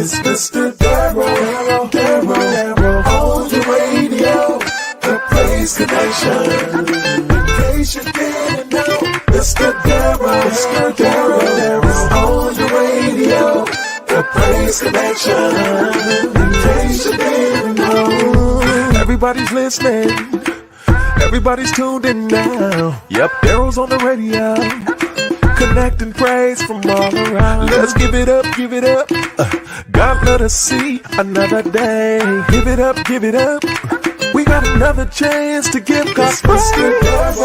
It's Mr. Darrow, on the radio, the Praise Connection. In case you didn't know, Mr. Darrow, on the radio, the Praise Connection. In case you didn't know, everybody's listening, everybody's tuned in now. Yep, Darrow's on the radio, connecting praise from all around. Let's give it up, give it up. God let us see another day. Give it up, give it up. We got another chance to give God praise. Darrow,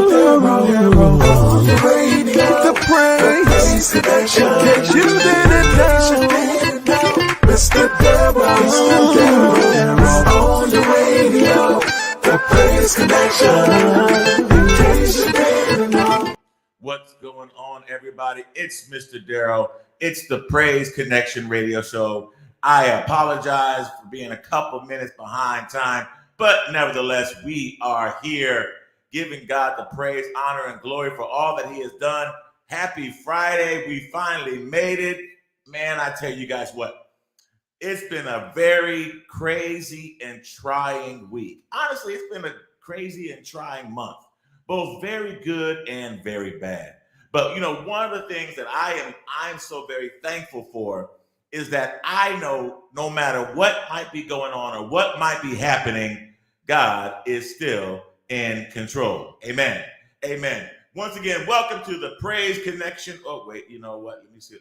on the radio, the praise connection. In case you didn't know, Mr. Darrow, on the radio, the praise connection. In case you didn't know. What's going on, everybody? It's Mr. Darrow. It's the Praise Connection radio show. I apologize for being a couple minutes behind time, but nevertheless, we are here giving God the praise, honor, and glory for all that he has done. Happy Friday. We finally made it. Man, I tell you guys what, it's been a very crazy and trying week. Honestly, it's been a crazy and trying month. Both very good and very bad. But you know, one of the things that I'm so very thankful for is that I know no matter what might be going on or what might be happening, God is still in control. Amen. Amen. Once again, welcome to the Praise Connection. Oh, wait, you know what? Let me see.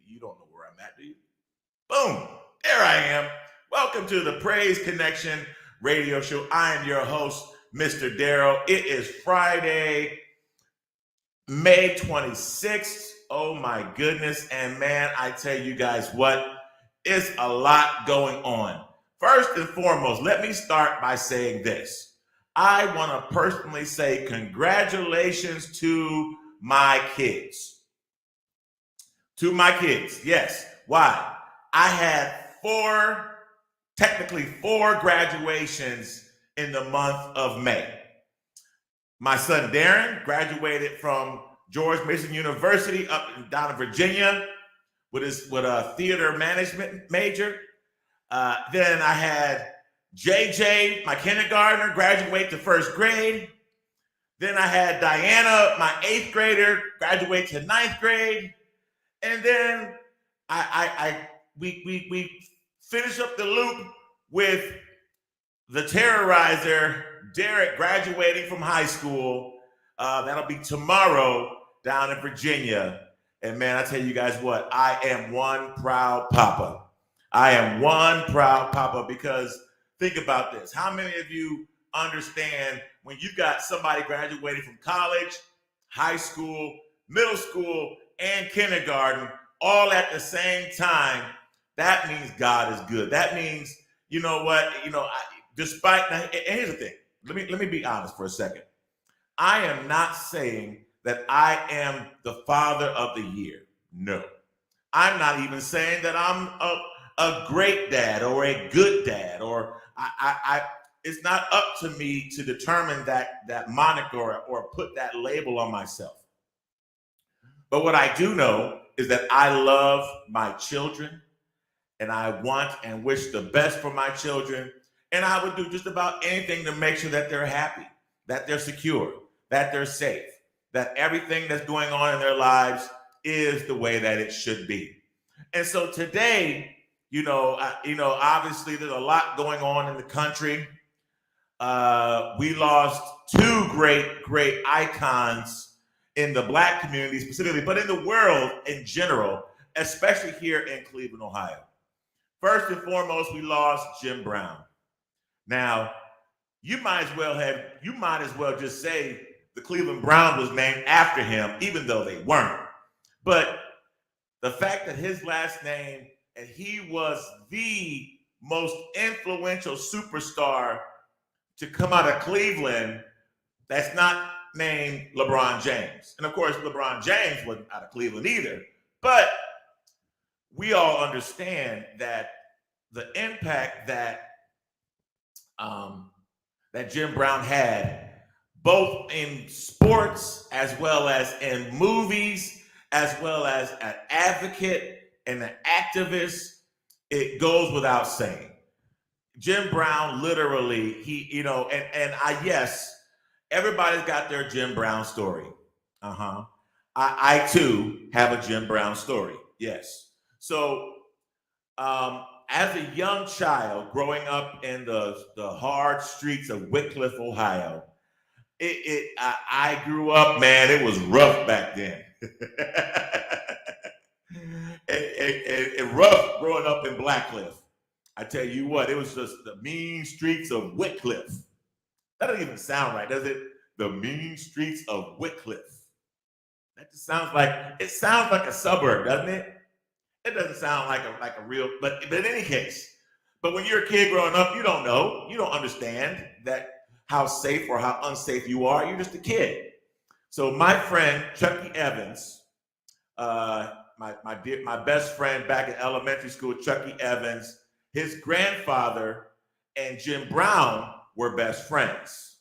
You don't know where I'm at, do you? Boom. There I am. Welcome to the Praise Connection radio show. I am your host, Mr. Darrow. It is Friday, May 26th. Oh my goodness. And man, I tell you guys what, it's a lot going on. First and foremost, let me start by saying this. I want to personally say congratulations to my kids. To my kids, yes. Why? I had technically four graduations in the month of May. My son Darren graduated from George Mason University down in Virginia with a theater management major. Then I had JJ, my kindergartner, graduate to first grade. Then I had Diana, my 8th grader, graduate to 9th grade. And then we finish up the loop with the terrorizer, Derek, graduating from high school. That'll be tomorrow down in Virginia. And man, I tell you guys what, I am one proud papa. I am one proud papa because think about this. How many of you understand when you got somebody graduating from college, high school, middle school, and kindergarten all at the same time? That means God is good. That means, you know what, and here's the thing. Let me be honest for a second. I am not saying that I am the father of the year. No. I'm not even saying that I'm a great dad or a good dad, or it's not up to me to determine that moniker or put that label on myself. But what I do know is that I love my children, and I want and wish the best for my children. And I would do just about anything to make sure that they're happy, that they're secure, that they're safe, that everything that's going on in their lives is the way that it should be. And so today, obviously there's a lot going on in the country. We lost two great icons in the Black community specifically, but in the world in general, especially here in Cleveland, Ohio. First and foremost, we lost Jim Brown. Now, you might as well just say the Cleveland Browns was named after him, even though they weren't. But the fact that his last name, and he was the most influential superstar to come out of Cleveland that's not named LeBron James. And of course, LeBron James wasn't out of Cleveland either. But we all understand that the impact that Jim Brown had, both in sports as well as in movies, as well as an advocate and an activist, it goes without saying. Jim Brown literally, yes, everybody's got their Jim Brown story. I too have a Jim Brown story. Yes. So as a young child growing up in the hard streets of Wickliffe, Ohio, I grew up, man, it was rough back then. and rough growing up in Blackcliff. I tell you what, it was just the mean streets of Wickliffe. That doesn't even sound right, does it? The mean streets of Wickliffe. That just sounds like a suburb, doesn't it? It doesn't sound like a real, but in any case. But when you're a kid growing up, you don't know, you don't understand that how safe or how unsafe you are. You're just a kid. So my friend Chucky Evans, my best friend back in elementary school, Chucky Evans, his grandfather and Jim Brown were best friends.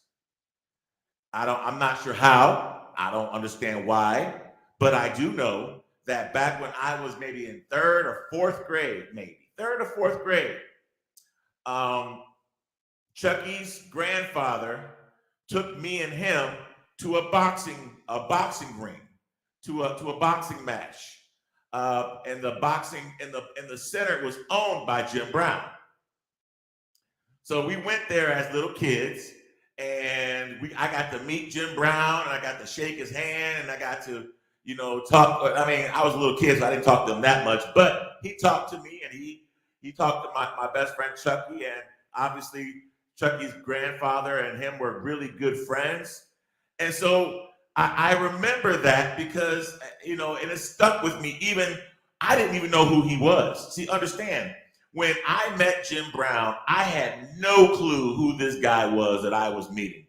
I'm not sure how. I don't understand why, but I do know that back when I was maybe in third or fourth grade, Chucky's grandfather took me and him to a boxing ring, to a boxing match. And the boxing in the center was owned by Jim Brown. So we went there as little kids, and I got to meet Jim Brown, and I got to shake his hand, and I got to, talk. I mean, I was a little kid, so I didn't talk to him that much, but he talked to me, and he talked to my best friend Chucky, and obviously Chucky's grandfather and him were really good friends. And so I remember that because, and it stuck with me. I didn't even know who he was. See, understand, when I met Jim Brown, I had no clue who this guy was that I was meeting.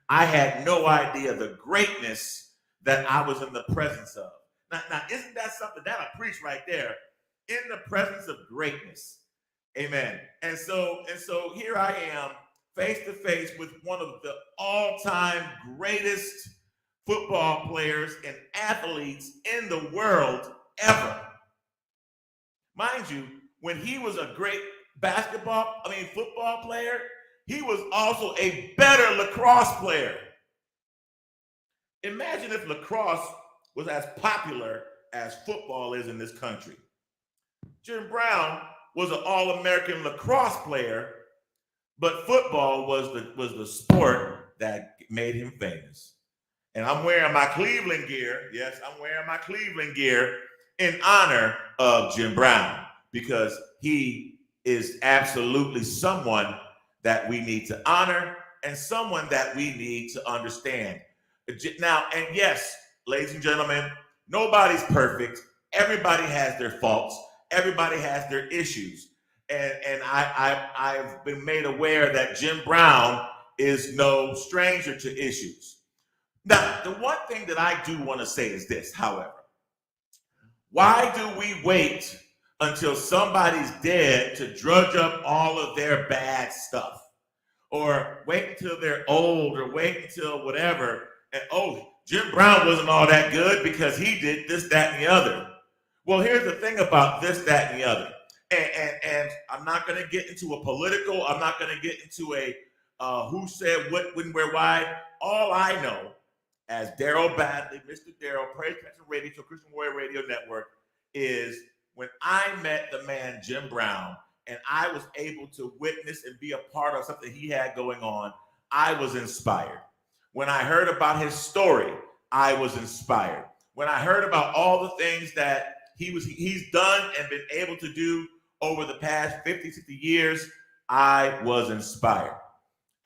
I had no idea the greatness that I was in the presence of. Now isn't that something that'll preach right there? In the presence of greatness. Amen. And so here I am, face to face with one of the all-time greatest football players and athletes in the world ever. Mind you, when he was a great football player, he was also a better lacrosse player. Imagine if lacrosse was as popular as football is in this country. Jim Brown was an All-American lacrosse player, but football was the sport that made him famous. And I'm wearing my Cleveland gear. Yes, I'm wearing my Cleveland gear in honor of Jim Brown, because he is absolutely someone that we need to honor and someone that we need to understand. Now, and yes, ladies and gentlemen, nobody's perfect. Everybody has their faults. Everybody has their issues. And I've been made aware that Jim Brown is no stranger to issues. Now, the one thing that I do want to say is this, however. Why do we wait until somebody's dead to drudge up all of their bad stuff? Or wait until they're old, or wait until whatever, and Jim Brown wasn't all that good because he did this, that, and the other. Well, here's the thing about this, that, and the other. And I'm not going to get into a political, I'm not going to get into a who said what, when, where, why. All I know, as Daryl Badley, Mr. Daryl, Praise Passion Radio, Christian Warrior Radio Network, is when I met the man Jim Brown, and I was able to witness and be a part of something he had going on, I was inspired. When I heard about his story, I was inspired. When I heard about all the things that he's done and been able to do over the past 50, 60 years, I was inspired.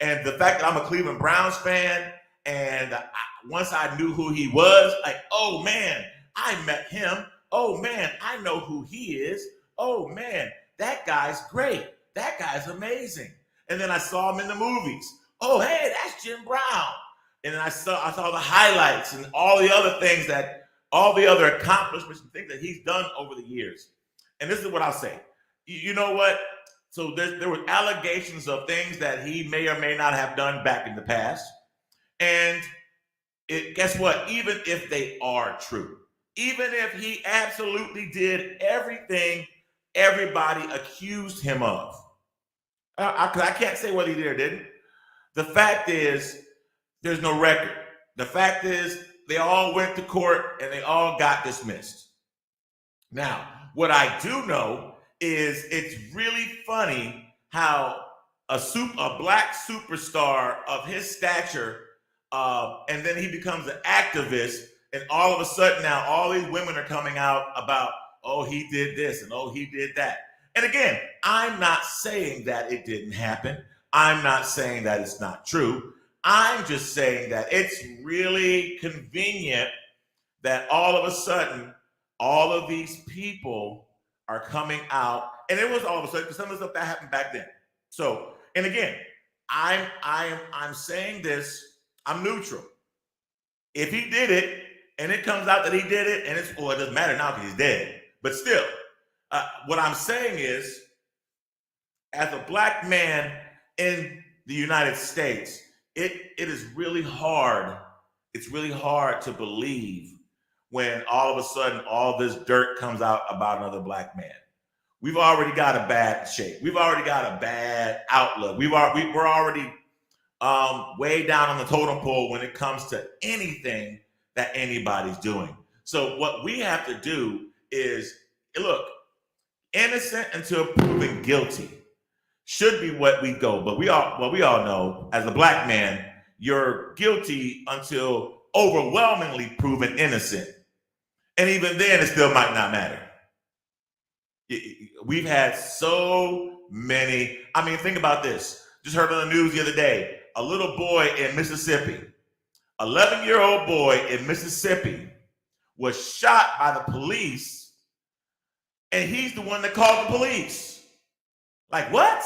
And the fact that I'm a Cleveland Browns fan, and once I knew who he was, like, oh man, I met him. Oh man, I know who he is. Oh man, that guy's great. That guy's amazing. And then I saw him in the movies. Oh, hey, that's Jim Brown. And then I saw the highlights and all the other things all the other accomplishments and things that he's done over the years. And this is what I'll say. You know what? So there were allegations of things that he may or may not have done back in the past. And guess what? Even if they are true, even if he absolutely did everything everybody accused him of. Because I can't say whether he did or didn't. The fact is, there's no record. The fact is, they all went to court and they all got dismissed. Now, what I do know is it's really funny how a black superstar of his stature, and then he becomes an activist, and all of a sudden now all these women are coming out about, oh, he did this and oh, he did that. And again, I'm not saying that it didn't happen. I'm not saying that it's not true. I'm just saying that it's really convenient that all of a sudden, all of these people are coming out, and it was all of a sudden because some of the stuff that happened back then. So, and again, I'm saying this. I'm neutral. If he did it, and it comes out that he did it, and it doesn't matter now because he's dead. But still, what I'm saying is, as a black man in the United States, it is really hard. It's really hard to believe when all of a sudden all this dirt comes out about another black man. We've already got a bad shape. We've already got a bad outlook. We're already way down on the totem pole when it comes to anything that anybody's doing. So what we have to do is, look, innocent until proven guilty should be what we go. But we all know, as a black man, you're guilty until overwhelmingly proven innocent. And even then, it still might not matter. We've had so many. I mean, think about this. Just heard on the news the other day, a little boy in Mississippi, 11-year-old boy in Mississippi was shot by the police, and he's the one that called the police. Like, what?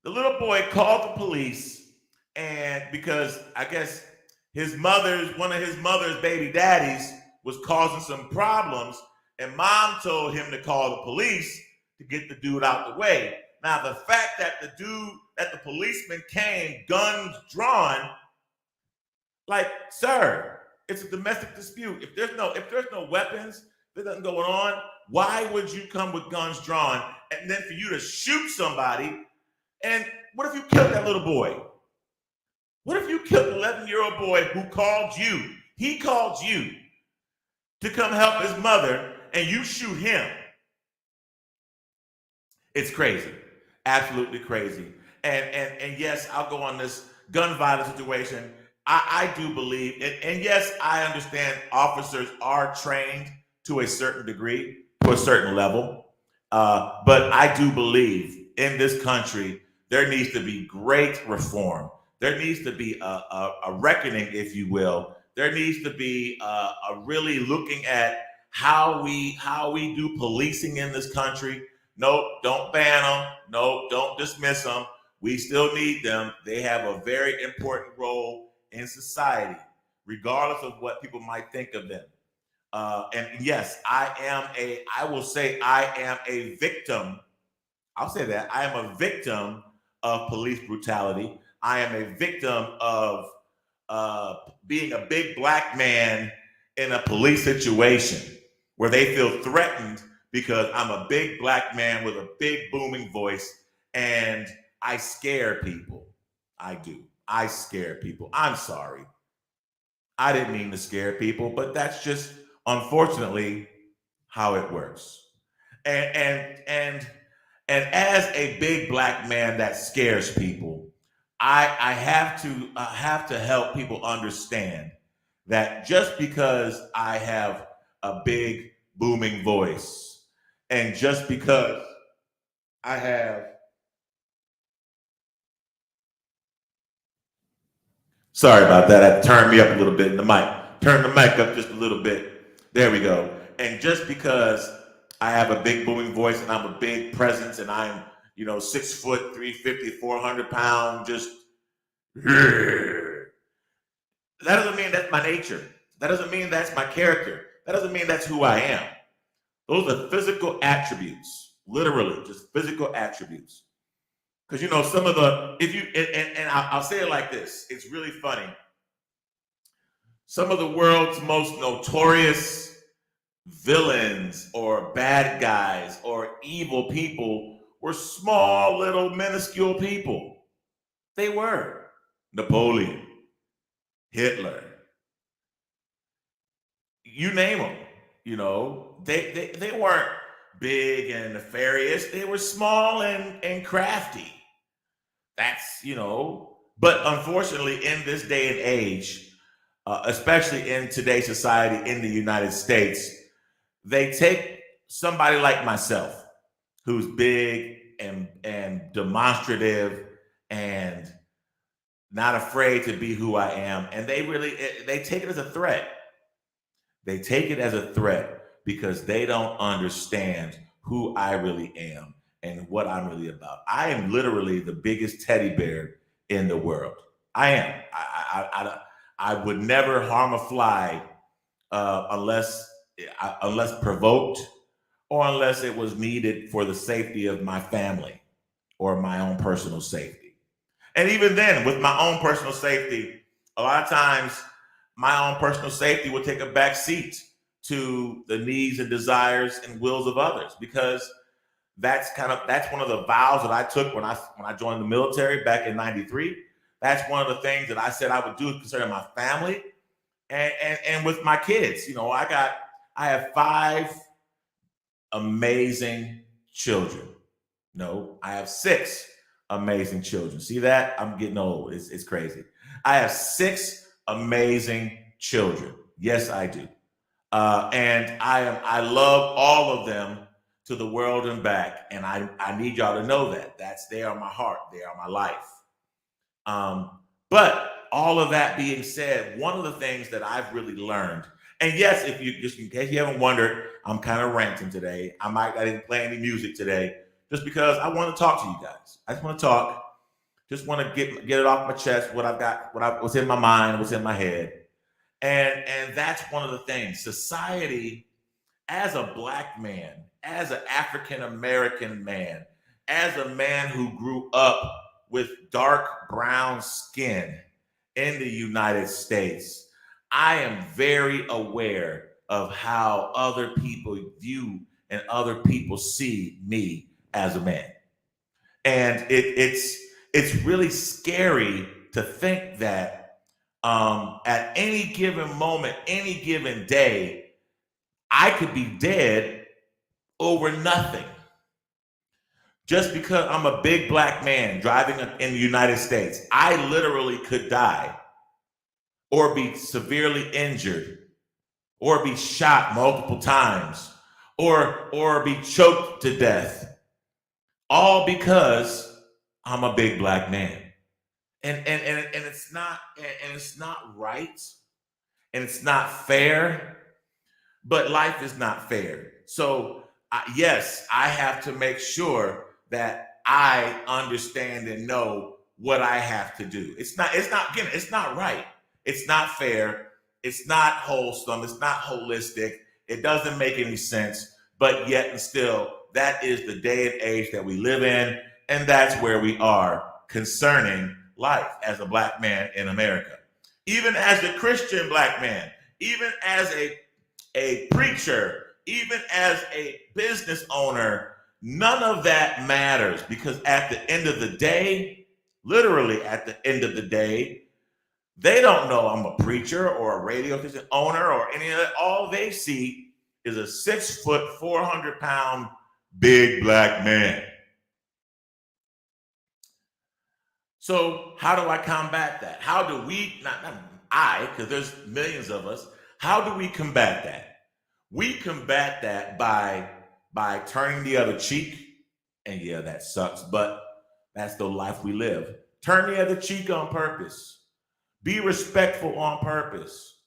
The little boy called the police, and because I guess one of his mother's baby daddies was causing some problems, and mom told him to call the police to get the dude out the way. Now, the fact that the policeman came, guns drawn, like, sir, it's a domestic dispute. If there's no weapons, there's nothing going on, why would you come with guns drawn and then for you to shoot somebody? And what if you killed that little boy? What if you killed the 11-year-old boy who called you? He called you to come help his mother, and you shoot him. It's crazy. Absolutely crazy. And yes, I'll go on this gun violence situation. I do believe, and yes, I understand officers are trained to a certain degree, to a certain level. But I do believe in this country, there needs to be great reform. There needs to be a reckoning, if you will. There needs to be a really looking at how we do policing in this country. Nope, don't ban them. Nope, don't dismiss them. We still need them. They have a very important role in society, regardless of what people might think of them. And yes, I will say I am a victim. I'll say that. I am a victim of police brutality. I am a victim of being a big black man in a police situation where they feel threatened because I'm a big black man with a big booming voice and I scare people. I do. I scare people. I'm sorry. I didn't mean to scare people, but that's just unfortunately how it works. And as a big black man that scares people, I have to help people understand that just because I have a big booming voice and just because I have sorry about that. I had to turn me up a little bit in the mic. Turn the mic up just a little bit. There we go. And just because I have a big booming voice and I'm a big presence and I'm, 6 foot, 350, 400 pounds, just that doesn't mean that's my nature. That doesn't mean that's my character. That doesn't mean that's who I am. Those are physical attributes, literally, just physical attributes. Because some of I'll say it like this. It's really funny. Some of the world's most notorious villains or bad guys or evil people were small, little, minuscule people. They were. Napoleon, Hitler, you name them. They weren't big and nefarious. They were small and crafty. But unfortunately, in this day and age, especially in today's society in the United States, they take somebody like myself, who's big and demonstrative and not afraid to be who I am, and they take it as a threat. They take it as a threat because they don't understand who I really am and what I'm really about. I am literally the biggest teddy bear in the world. I am. I would never harm a fly unless provoked or unless it was needed for the safety of my family or my own personal safety. And even then, with my own personal safety, a lot of times my own personal safety will take a back seat to the needs and desires and wills of others, because that's one of the vows that I took when I joined the military back in '93. That's one of the things that I said I would do concerning my family and with my kids. I have 5 amazing children. No, I have 6 amazing children. See that? I'm getting old. It's crazy. I have 6 amazing children. Yes, I do. And I love all of them to the world and back. And I need y'all to know that. They are my heart. They are my life. But all of that being said, one of the things that I've really learned, and yes, if you just in case you haven't wondered, I'm kind of ranting today. I didn't play any music today just because I want to talk to you guys. I just want to talk. Just want to get it off my chest, what I've got, what's in my mind, what's in my head. And that's one of the things. Society, as a Black man, as an African American man, as a man who grew up with dark brown skin in the United States, I am very aware of how other people view and other people see me as a man. And it's really scary to think that at any given moment, any given day, I could be dead over nothing. Just because I'm a big Black man driving in the United States, I literally could die or be severely injured or be shot multiple times or be choked to death, all because I'm a big Black man. And it's not right, and it's not fair, but life is not fair. So yes, I have to make sure that I understand and know what I have to do. It's not right. It's not fair. It's not wholesome. It's not holistic. It doesn't make any sense. But yet and still, that is the day and age that we live in. And that's where we are concerning life as a Black man in America. Even as a Christian Black man, even as a preacher, even as a business owner, none of that matters, because at the end of the day, literally at the end of the day, they don't know I'm a preacher or a radio station owner or any of that. All they see is a 6 foot, 400-pound big Black man. So how do I combat that? How do we, not I, because there's millions of us, how do we combat that? We combat that by turning the other cheek. And yeah, that sucks, but that's the life we live. Turn the other cheek on purpose. Be respectful on purpose.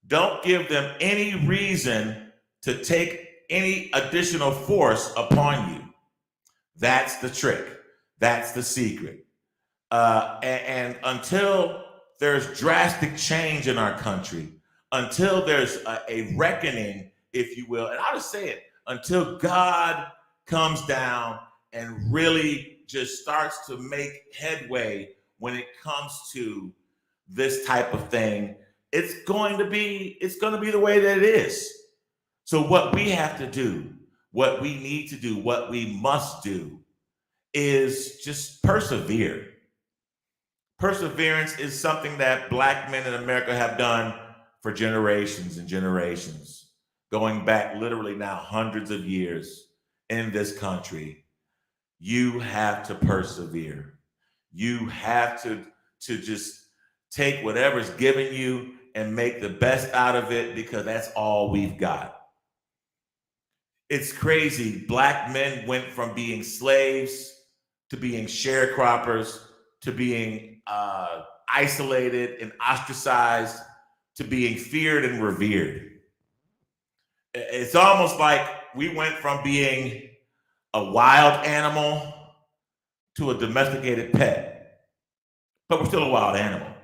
Don't give them any reason to take any additional force upon you. That's the trick. That's the secret. And until there's drastic change in our country, until there's a reckoning, if you will, and I'll just say it, until God comes down and really just starts to make headway when it comes to this type of thing, it's going to be the way that it is. So what we have to do, what we need to do, what we must do is just persevere. Perseverance is something that Black men in America have done for generations and generations, going back literally now hundreds of years in this country. You have to persevere. You have to just take whatever's given you and make the best out of it, because that's all we've got. It's crazy. Black men went from being slaves to being sharecroppers to being isolated and ostracized to being feared and revered. It's almost like we went from being a wild animal to a domesticated pet, but we're still a wild animal.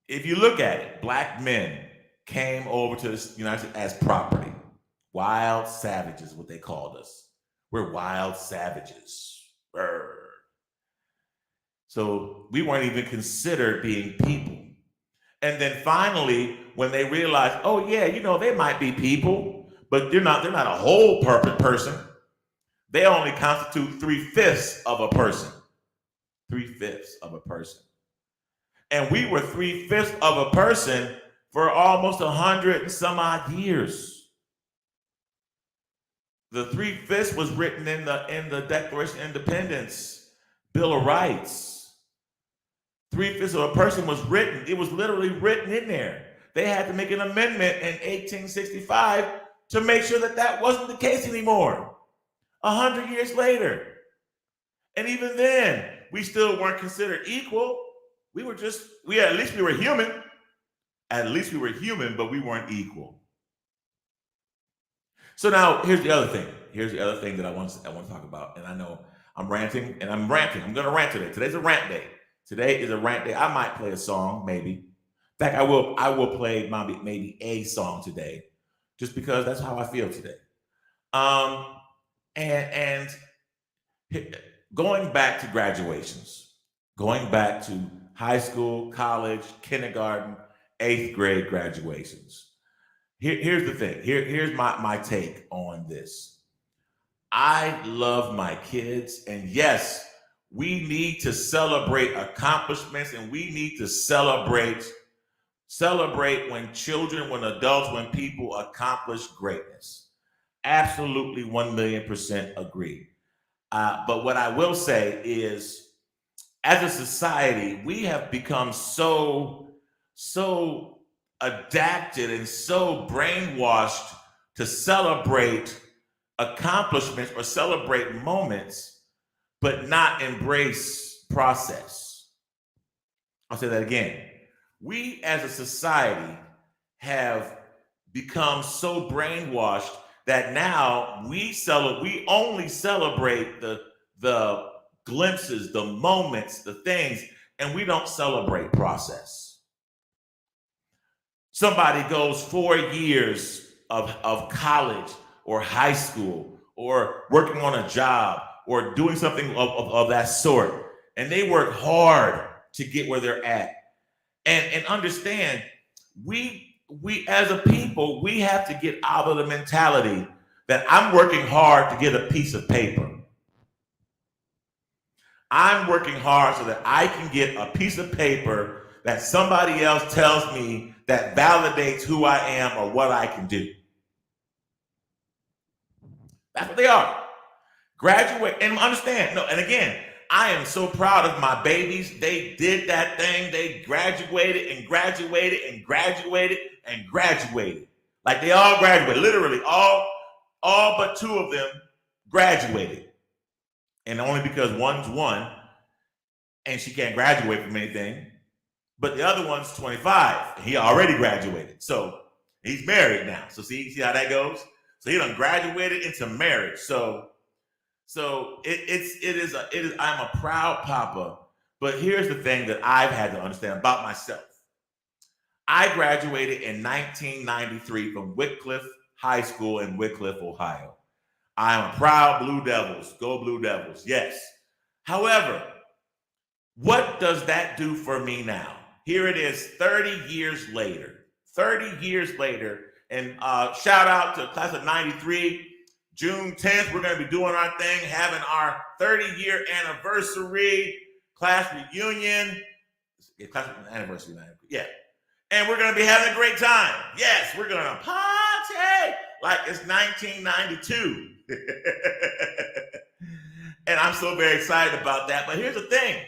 If you look at it, Black men came over to the United States as property. Wild savages, what they called us. We're wild savages. Brr. So we weren't even considered being people. And then finally, when they realized, oh yeah, they might be people, but they're not a whole perfect person. They only constitute 3/5 of a person. 3/5 of a person. And we were 3/5 of a person for almost 100 and some odd years. The 3/5 was written in the Declaration of Independence, Bill of Rights. 3/5 of a person was written. It was literally written in there. They had to make an amendment in 1865 to make sure that wasn't the case anymore. 100 years later. And even then, we still weren't considered equal. At least we were human. At least we were human, but we weren't equal. So now here's the other thing. Here's the other thing that I want to talk about. And I know I'm ranting. I'm going to rant today. Today's a rant day. Today is a rant day. I might play a song, maybe. In fact, I will play maybe a song today, just because that's how I feel today. And going back to graduations, going back to high school, college, kindergarten, 8th grade graduations. Here's the thing. Here's my take on this. I love my kids, and yes, we need to celebrate accomplishments, and we need to celebrate when children, when adults, when people accomplish greatness. Absolutely 1,000,000% agree. But what I will say is, as a society, we have become so adapted and so brainwashed to celebrate accomplishments or celebrate moments, but not embrace process. I'll say that again. We as a society have become so brainwashed that now we only celebrate the glimpses, the moments, the things, and we don't celebrate process. Somebody goes 4 years of college or high school or working on a job or doing something of that sort, and they work hard to get where they're at. And understand, we as a people, we have to get out of the mentality that I'm working hard to get a piece of paper. I'm working hard so that I can get a piece of paper that somebody else tells me that validates who I am or what I can do. That's what they are. Graduate, and understand, no, and again, I am so proud of my babies. They did that thing. They graduated and graduated and graduated and graduated. Like they all graduated, literally all but 2 of them graduated. And only because one's 1 and she can't graduate from anything, but the other one's 25 and he already graduated. So he's married now. So see how that goes? So he done graduated into marriage. So I'm a proud papa, but here's the thing that I've had to understand about myself. I graduated in 1993 from Wycliffe High School in Wycliffe, Ohio. I am a proud Blue Devils. Go Blue Devils. Yes. However, what does that do for me now? Here it is 30 years later. 30 years later, And shout out to class of 93. June 10th, we're going to be doing our thing, having our 30-year anniversary class reunion. Yeah, class anniversary. Yeah. And we're going to be having a great time. Yes, we're going to party like it's 1992. And I'm so very excited about that. But here's the thing.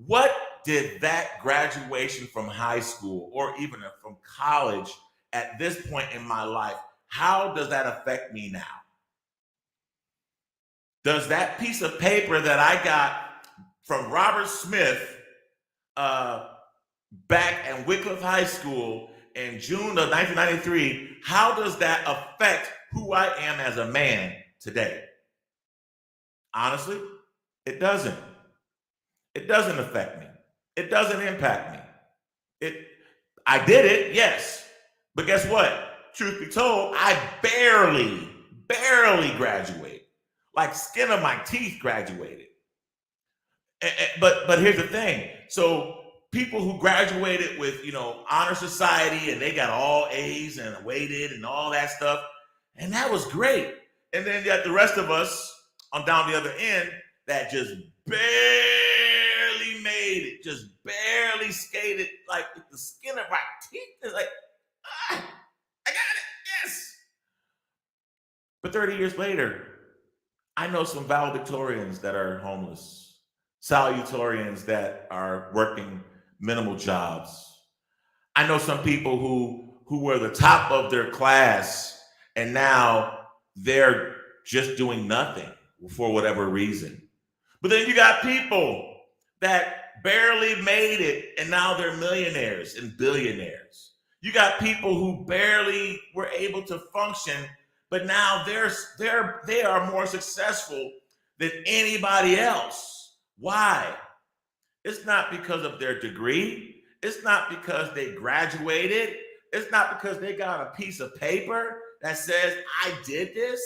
What did that graduation from high school or even from college at this point in my life, how does that affect me now? Does that piece of paper that I got from Robert Smith back at Wycliffe High School in June of 1993, how does that affect who I am as a man today? Honestly, it doesn't. It doesn't affect me. It doesn't impact me. I did it, yes. But guess what? Truth be told, I barely graduated. Like skin of my teeth graduated. But here's the thing. So people who graduated with, honor society and they got all A's and weighted and all that stuff, and that was great. And then you got the rest of us on down the other end that just barely made it, just barely skated, like with the skin of our teeth. It's like, I got it, yes. But 30 years later, I know some valedictorians that are homeless, salutatorians that are working minimal jobs. I know some people who were the top of their class and now they're just doing nothing for whatever reason. But then you got people that barely made it and now they're millionaires and billionaires. You got people who barely were able to function, but now they are more successful than anybody else. Why? It's not because of their degree. It's not because they graduated. It's not because they got a piece of paper that says, I did this.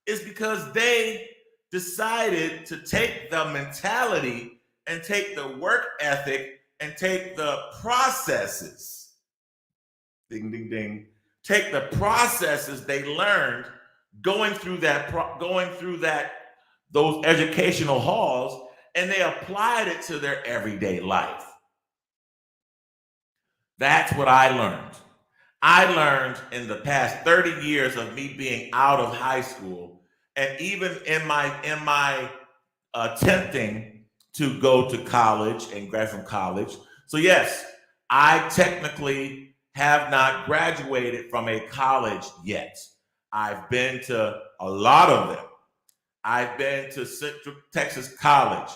It's because they decided to take the mentality and take the work ethic and take the processes. Ding, ding, ding. Take the processes they learned going through those educational halls, and they applied it to their everyday life. That's what I learned. I learned in the past 30 years of me being out of high school, and even in my attempting to go to college and graduate from college. So yes, I technically have not graduated from a college yet. I've been to a lot of them. I've been to Central Texas College.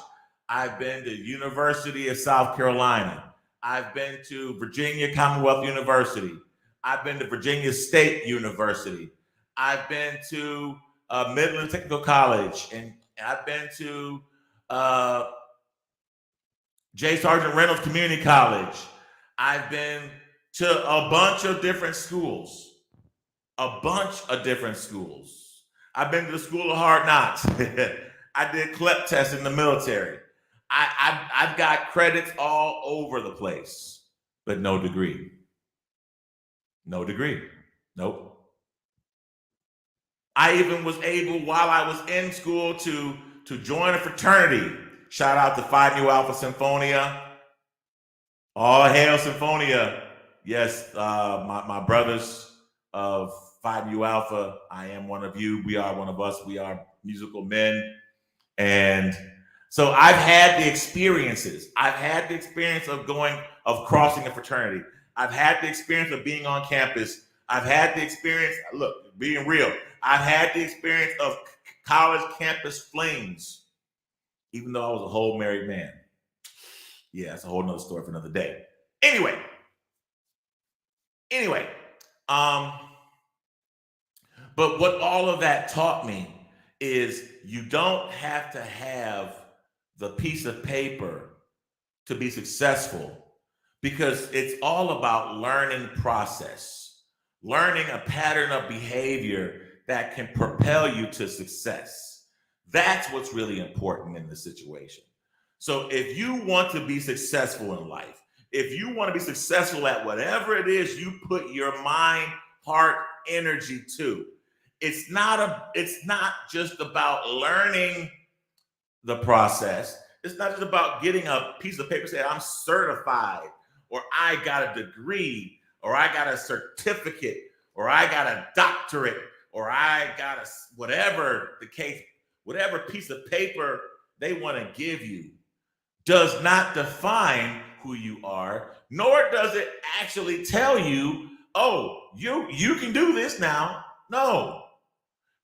I've been to University of South Carolina. I've been to Virginia Commonwealth University. I've been to Virginia State University. I've been to Midland Technical College, and I've been to J. Sargent Reynolds Community College. I've been to a bunch of different schools. I've been to the School of Hard Knocks. I did CLEP tests in the military. I've got credits all over the place, but no degree. No degree. Nope. I even was able, while I was in school, to join a fraternity. Shout out to Phi Nu Alpha Symphonia. All hail Symphonia. Yes, my brothers of Phi Nu Alpha, I am one of you. We are one of us. We are musical men. And so I've had the experiences. I've had the experience of crossing a fraternity. I've had the experience of being on campus. I've had the experience, look, being real. I've had the experience of college campus flings, even though I was a whole married man. Yeah, that's a whole nother story for another day. Anyway, but what all of that taught me is you don't have to have the piece of paper to be successful, because it's all about learning process, learning a pattern of behavior that can propel you to success. That's what's really important in this situation. So if you want to be successful in life, if you want to be successful at whatever it is you put your mind heart, energy too. It's not just about learning the process. It's not just about getting a piece of paper saying I'm certified, or I got a degree, or I got a certificate, or I got a doctorate, or I got a whatever the case, whatever piece of paper they want to give you does not define who you are, nor does it actually tell you, oh, you can do this now. No.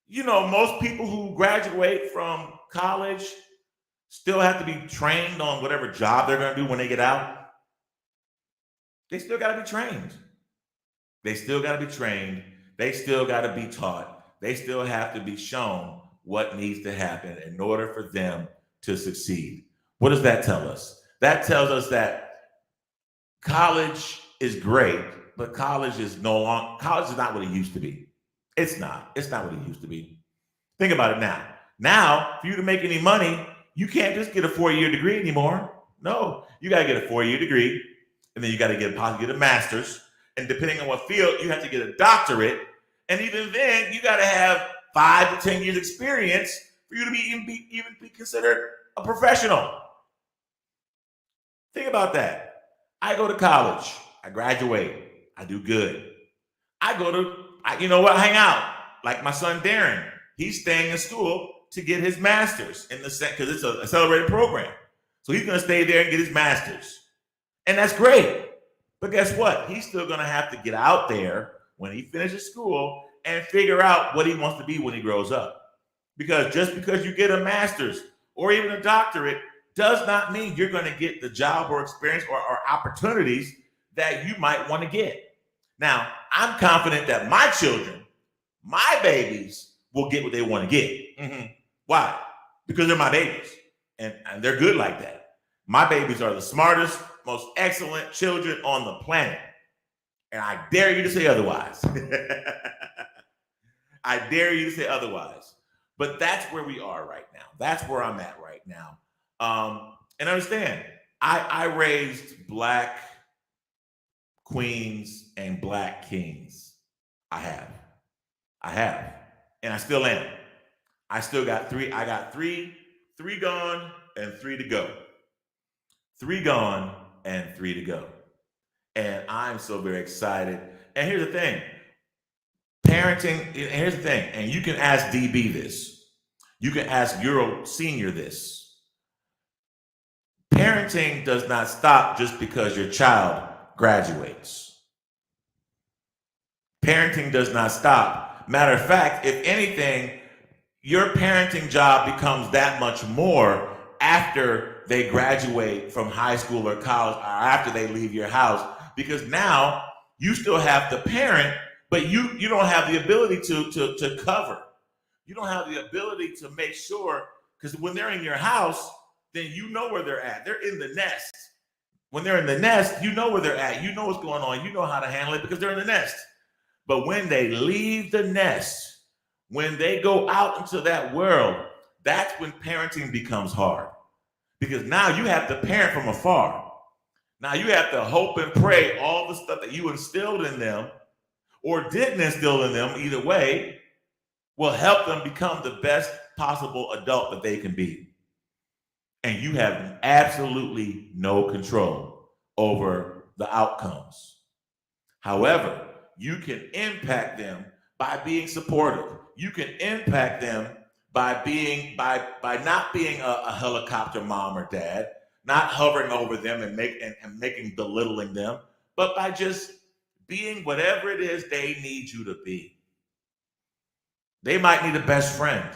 You know, most people who graduate from college still have to be trained on whatever job they're going to do when they get out. They still got to be trained. They still got to be trained. They still got to be taught. They still have to be shown what needs to happen in order for them to succeed. What does that tell us? That tells us that college is great, but college is not what it used to be. It's not what it used to be. Think about it now. Now, for you to make any money, you can't just get a 4-year degree anymore. No, you got to get a 4-year degree, and then you got to possibly get a master's. And depending on what field, you have to get a doctorate. And even then, you got to have 5 to 10 years experience for you to even be considered a professional. Think about that. I go to college. I graduate. I do good. I hang out. Like my son Darren, he's staying in school to get his master's because it's a accelerated program. So he's going to stay there and get his master's. And that's great. But guess what? He's still going to have to get out there when he finishes school and figure out what he wants to be when he grows up. Because just because you get a master's or even a doctorate does not mean you're going to get the job or experience or opportunities that you might want to get. Now, I'm confident that my children, my babies, will get what they want to get. Mm-hmm. Why? Because they're my babies, and they're good like that. My babies are the smartest, most excellent children on the planet, and I dare you to say otherwise. I dare you to say otherwise. But that's where we are right now. That's where I'm at right now. And understand, I raised Black queens and Black kings. I have. And I still am. I still got 3. I got 3 gone and 3 to go. 3 gone and 3 to go. And I'm so very excited. And here's the thing. And you can ask DB this. You can ask Euro Senior this. Parenting does not stop just because your child graduates. Parenting does not stop. Matter of fact, if anything, your parenting job becomes that much more after they graduate from high school or college, or after they leave your house, because now you still have to parent, but you don't have the ability to cover. You don't have the ability to make sure, because when they're in your house, then you know where they're at. They're in the nest. When they're in the nest, you know where they're at. You know what's going on. You know how to handle it because they're in the nest. But when they leave the nest, when they go out into that world, that's when parenting becomes hard. Because now you have to parent from afar. Now you have to hope and pray all the stuff that you instilled in them or didn't instill in them, either way, will help them become the best possible adult that they can be. And you have absolutely no control over the outcomes. However, you can impact them by being supportive. You can impact them by not being a helicopter mom or dad, not hovering over them and making belittling them, but by just being whatever it is they need you to be. They might need a best friend.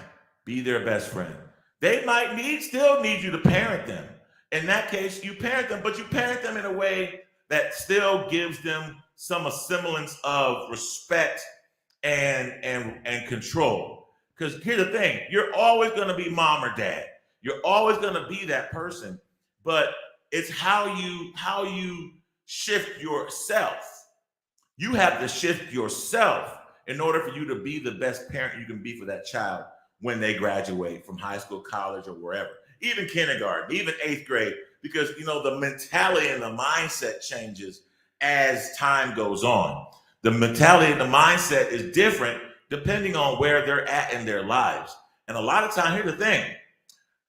Be their best friend. They might still need you to parent them. In that case, you parent them, but you parent them in a way that still gives them some semblance of respect and control. Because here's the thing, you're always going to be mom or dad. You're always going to be that person, but it's how you shift yourself. You have to shift yourself in order for you to be the best parent you can be for that child when they graduate from high school, college, or wherever, even kindergarten, even 8th grade, because the mentality and the mindset changes as time goes on. The mentality and the mindset is different depending on where they're at in their lives. And a lot of time, here's the thing.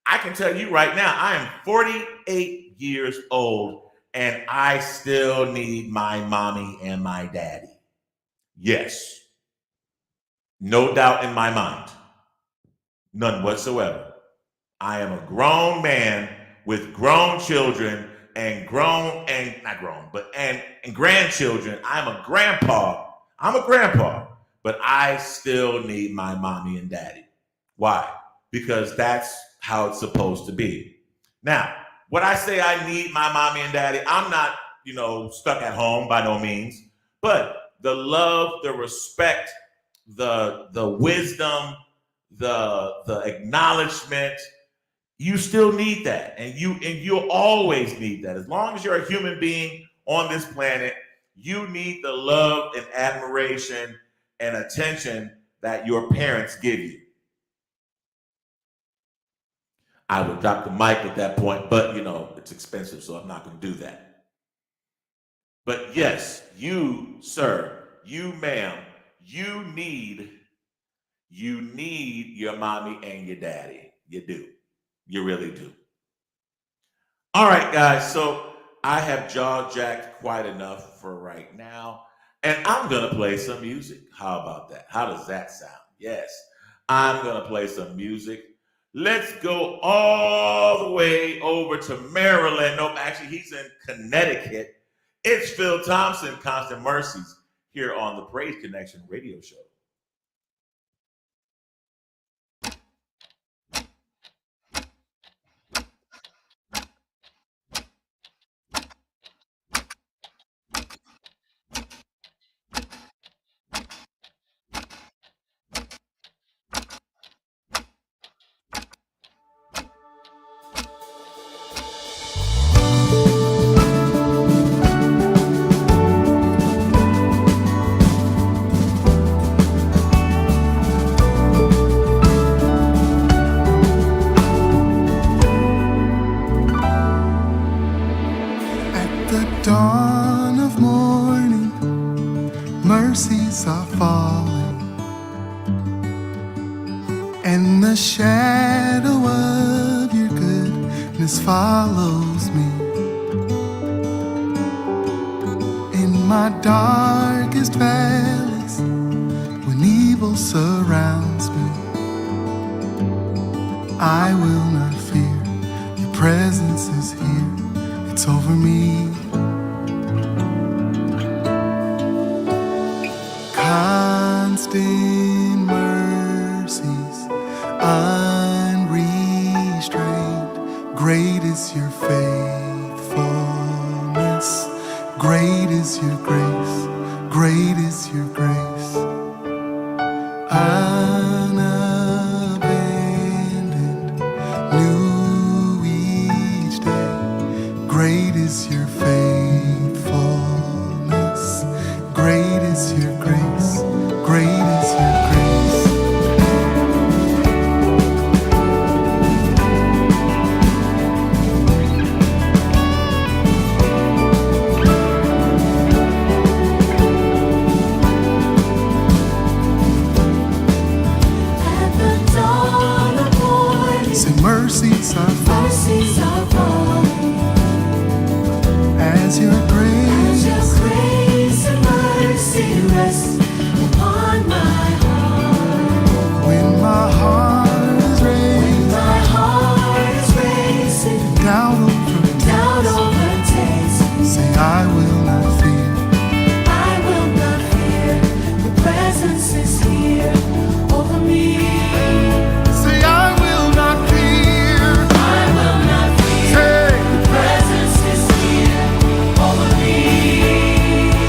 I can tell you right now, I am 48 years old and I still need my mommy and my daddy. Yes. No doubt in my mind. None whatsoever. I am a grown man with grown children and grandchildren. I'm a grandpa, but I still need my mommy and daddy. Why? Because that's how it's supposed to be. Now, when I say I need my mommy and daddy, I'm not, stuck at home by no means, but the love, the respect, the wisdom, the acknowledgement, you still need that. And you'll always need that. As long as you're a human being on this planet, you need the love and admiration and attention that your parents give you. I would drop the mic at that point, but it's expensive, so I'm not going to do that. But yes, you, sir, you, ma'am, you need your mommy and your daddy. You do. You really do. All right, guys. So I have jaw-jacked quite enough for right now. And I'm going to play some music. How about that? How does that sound? Yes, I'm going to play some music. Let's go all the way over to Maryland. No, actually, he's in Connecticut. It's Phil Thompson, Constant Mercies, here on the Praise Connection radio show. Mercies are falling, and the shadow of your goodness follows me. In my darkest valleys, when evil surrounds me, I will not fear. Your presence is here, it's over me. Constant mercies, unrestrained. Great is your faithfulness. Great is your grace. Great is your grace. Unabandoned, new each day. Great is your faithfulness. Great is your grace. Great is your grace. At the dawn of morning, Say mercies are falling mercies are falling. as your grace. Your grace and mercy rests upon my heart. When my heart is raised, My heart is racing, doubt doubt overtakes me. say I will not fear. I will not fear. Your presence is here over me. Say I will not fear. I will not fear. Say Your presence is here over me.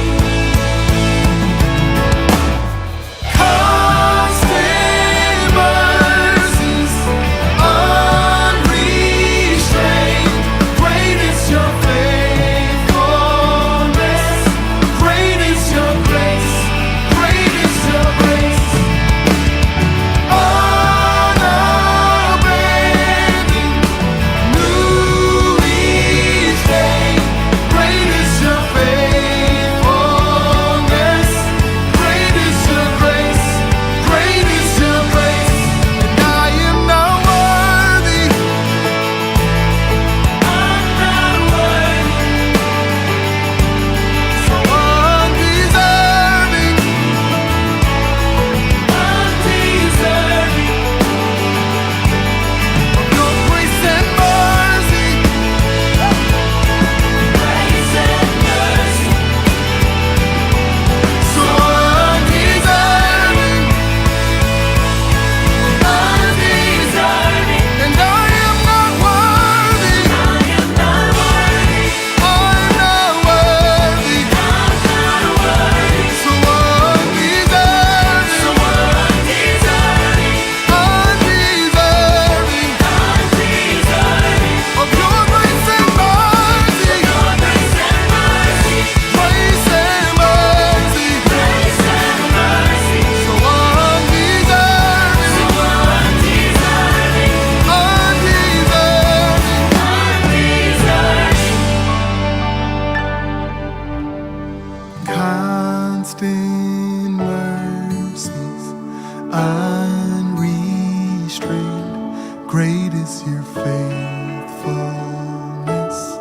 Great is your faithfulness.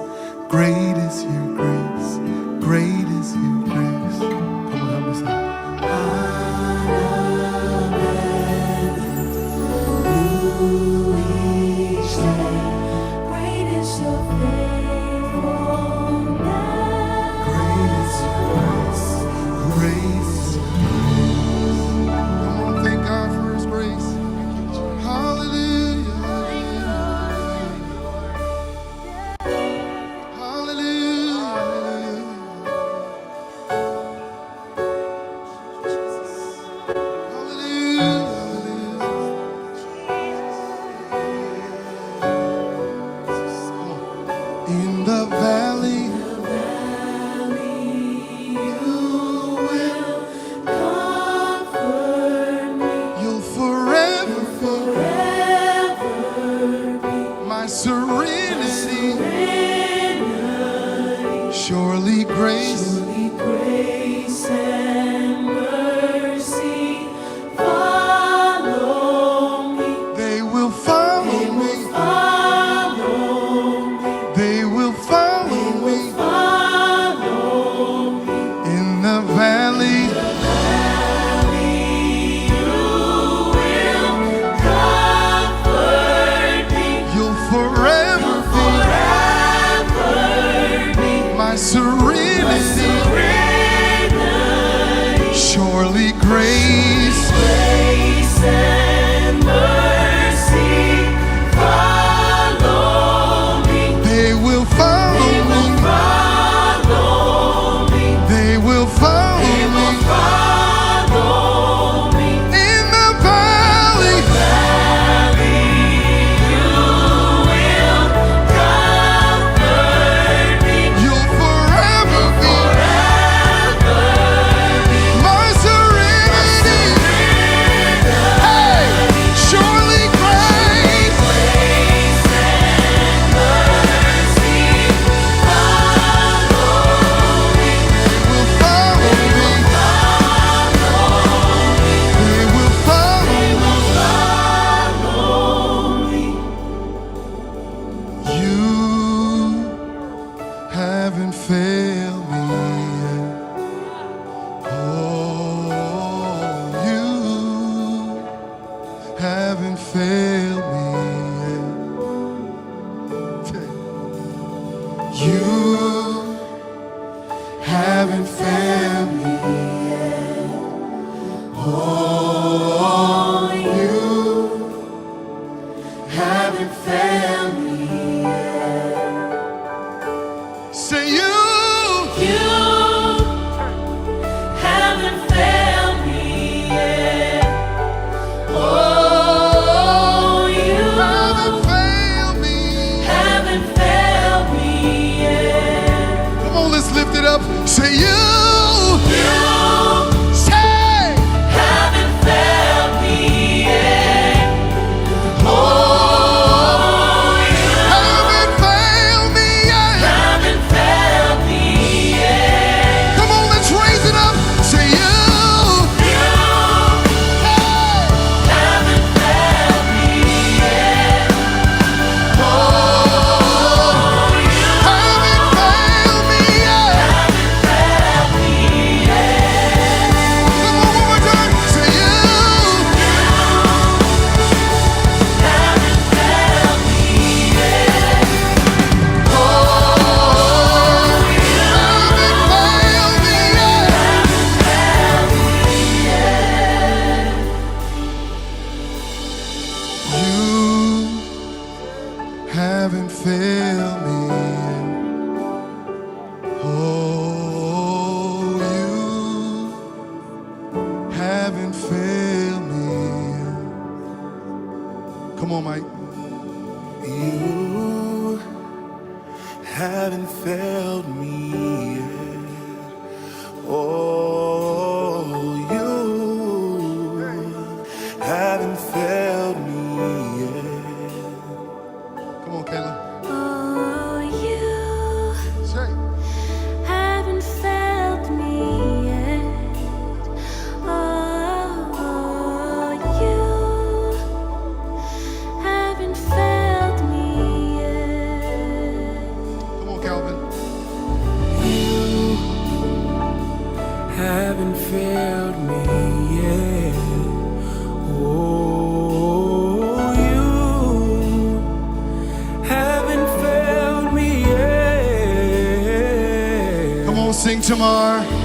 Great is your grace. Great is your grace. Come on, help me sing. Each day, great is your faithfulness. Great is your grace. Great is your grace. Come on, thank God for his grace. Hallelujah. Hallelujah. In the valley, You will comfort me you'll forever forever. my serenity. Serenity, Surely grace surely grace and mercy follow me. they will follow They me. will follow me. They will follow me Follow me. in the valley. You will comfort me You'll forever forever. Be my serenity. serenity, Surely grace grace and mercy follow me. they will follow They me. will follow me. They will follow They me will follow me. in the valley. You will comfort me You'll forever be my serenity. Hey, surely grace grace and mercy follow me. will follow me. They will follow me. You haven't failed me yet. Oh, you haven't failed me yet. You haven't failed me yet. Oh, you haven't failed me yet. Say you You haven't failed me yet. Oh, you haven't failed me. haven't failed me yet. Come on, let's lift it up. Say you. You Say haven't failed me yet. Oh, you haven't failed me yet. haven't failed me yet. Come on, let's raise it up. Say you. You Hey. haven't failed me yet. Oh, you Haven't failed me yet. failed me yet. Come on, one more time. Say you. Haven't failed me yet. Oh, you Haven't failed me yet. failed me yet. You haven't failed me yet. Oh, you haven't failed me yet. Come on, Mike. You haven't failed me yet. Oh, you haven't failed me yet. Come on, Kayla. Oh, you Say. haven't failed me yet. Oh, you haven't Tamar.